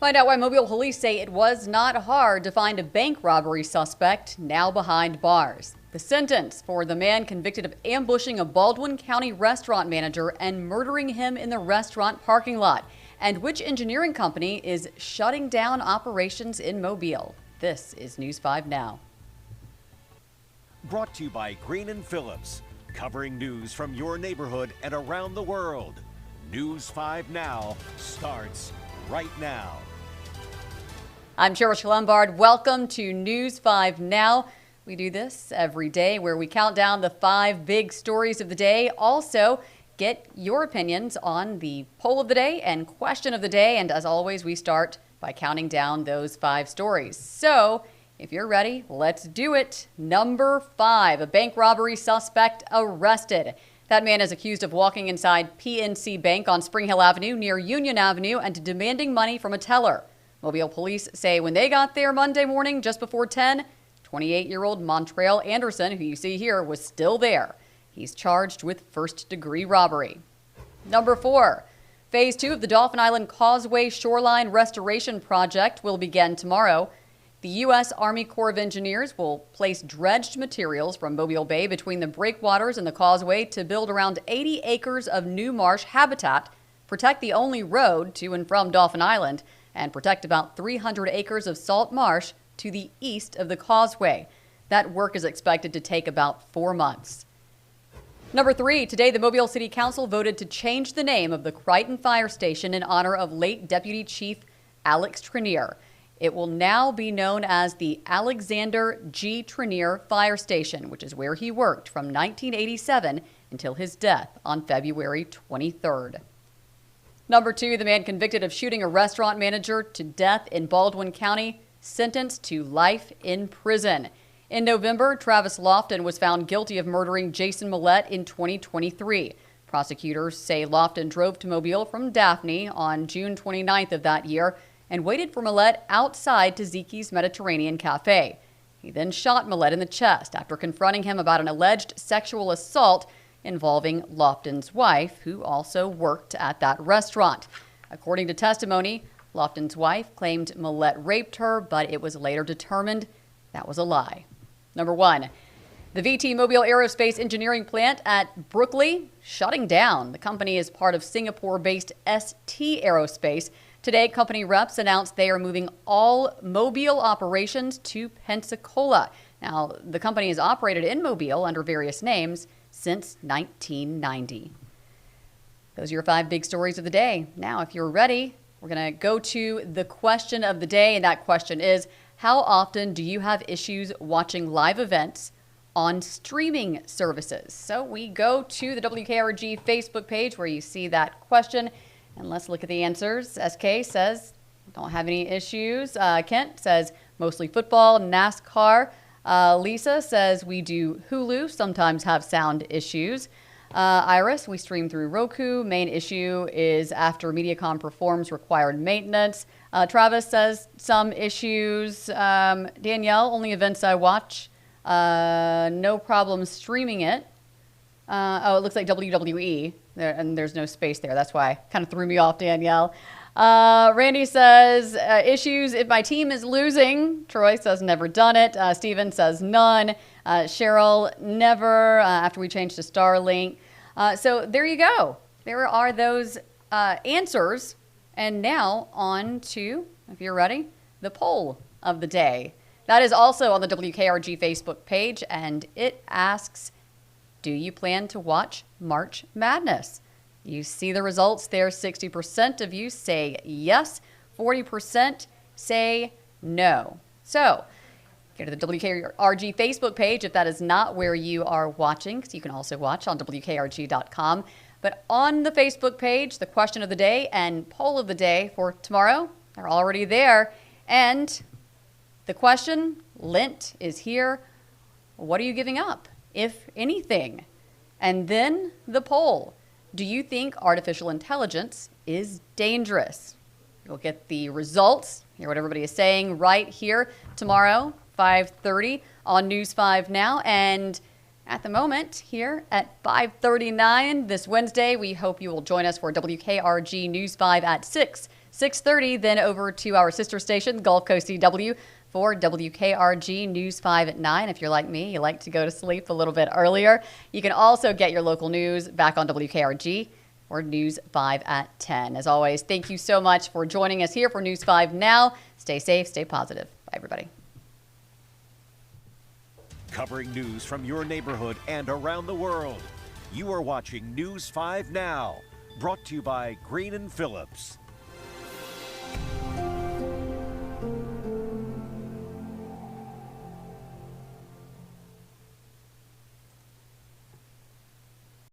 Find out why Mobile police say it was not hard to find a bank robbery suspect now behind bars. The sentence for the man convicted of ambushing a Baldwin County restaurant manager and murdering him in the restaurant parking lot. And which engineering company is shutting down operations in Mobile? This is News 5 Now. Brought to you by Green & Phillips, covering news from your neighborhood and around the world. News 5 Now starts right now. I'm Cheryl Lombard. Welcome to News 5 Now. We do this every day where we count down the 5 big stories of the day. Also, get your opinions on the poll of the day and question of the day. And as always, we start by counting down those 5 stories. So if you're ready, let's do it. Number 5, a bank robbery suspect arrested. That man is accused of walking inside PNC Bank on Spring Hill Avenue near Union Avenue and demanding money from a teller. Mobile police say when they got there Monday morning just before 10, 28-year-old Montrail Anderson, who you see here, was still there. He's charged with first-degree robbery. Number 4, Phase 2 of the Dauphin Island Causeway Shoreline Restoration Project will begin tomorrow. The U.S. Army Corps of Engineers will place dredged materials from Mobile Bay between the breakwaters and the causeway to build around 80 acres of new marsh habitat, protect the only road to and from Dauphin Island, and protect about 300 acres of salt marsh to the east of the causeway. That work is expected to take about 4 months. Number 3, today the Mobile City Council voted to change the name of the Crichton Fire Station in honor of late Deputy Chief Alex Trenier. It will now be known as the Alexander G. Trenier Fire Station, which is where he worked from 1987 until his death on February 23rd. Number 2, the man convicted of shooting a restaurant manager to death in Baldwin County, sentenced to life in prison. In November, Travis Lofton was found guilty of murdering Jason Millette in 2023. Prosecutors say Lofton drove to Mobile from Daphne on June 29th of that year and waited for Millette outside Taziki's Mediterranean Cafe. He then shot Millette in the chest after confronting him about an alleged sexual assault involving Lofton's wife, who also worked at that restaurant. According to testimony, Lofton's wife claimed Millette raped her, but it was later determined that was a lie. Number 1, the VT Mobile Aerospace Engineering Plant at Brookley shutting down. The company is part of Singapore-based ST Aerospace. Today, company reps announced they are moving all Mobile operations to Pensacola. Now, the company has operated in Mobile under various names since 1990. Those are your 5 big stories of the day. Now, if you're ready, we're going to go to the question of the day, and that question is, how often do you have issues watching live events on streaming services? So we go to the WKRG Facebook page where you see that question, and let's look at the answers. SK says, don't have any issues. Kent says, mostly football, NASCAR. Lisa says we do Hulu, sometimes have sound issues. Iris, we stream through Roku. Main issue is after Mediacom performs required maintenance. Travis says some issues. Danielle, only events I watch. No problem streaming it. It looks like WWE, and there's no space there. That's why kind of threw me off, Danielle. Randy says, issues if my team is losing. Troy says, never done it. Steven says, none. Cheryl, never, after we changed to Starlink. So there you go. There are those answers. And now on to, if you're ready, the poll of the day. That is also on the WKRG Facebook page, and it asks, do you plan to watch March Madness? You see the results there. 60% of you say yes, 40% say no. So go to the WKRG Facebook page if that is not where you are watching, because you can also watch on WKRG.com. But on the Facebook page, the question of the day and poll of the day for tomorrow are already there. And the question, Lent is here. What are you giving up, if anything? And then the poll. Do you think artificial intelligence is dangerous? You'll get the results, hear what everybody is saying right here tomorrow, 5:30 on News 5 Now. And at the moment, here at 5:39 this Wednesday, we hope you will join us for WKRG News 5 at 6, 6:30, then over to our sister station, Gulf Coast CW, for WKRG News 5 at 9. If you're like me, you like to go to sleep a little bit earlier. You can also get your local news back on WKRG for News 5 at 10. As always, thank you so much for joining us here for News 5 Now. Stay safe, stay positive. Bye, everybody. Covering news from your neighborhood and around the world. You are watching News 5 Now, brought to you by Green & Phillips.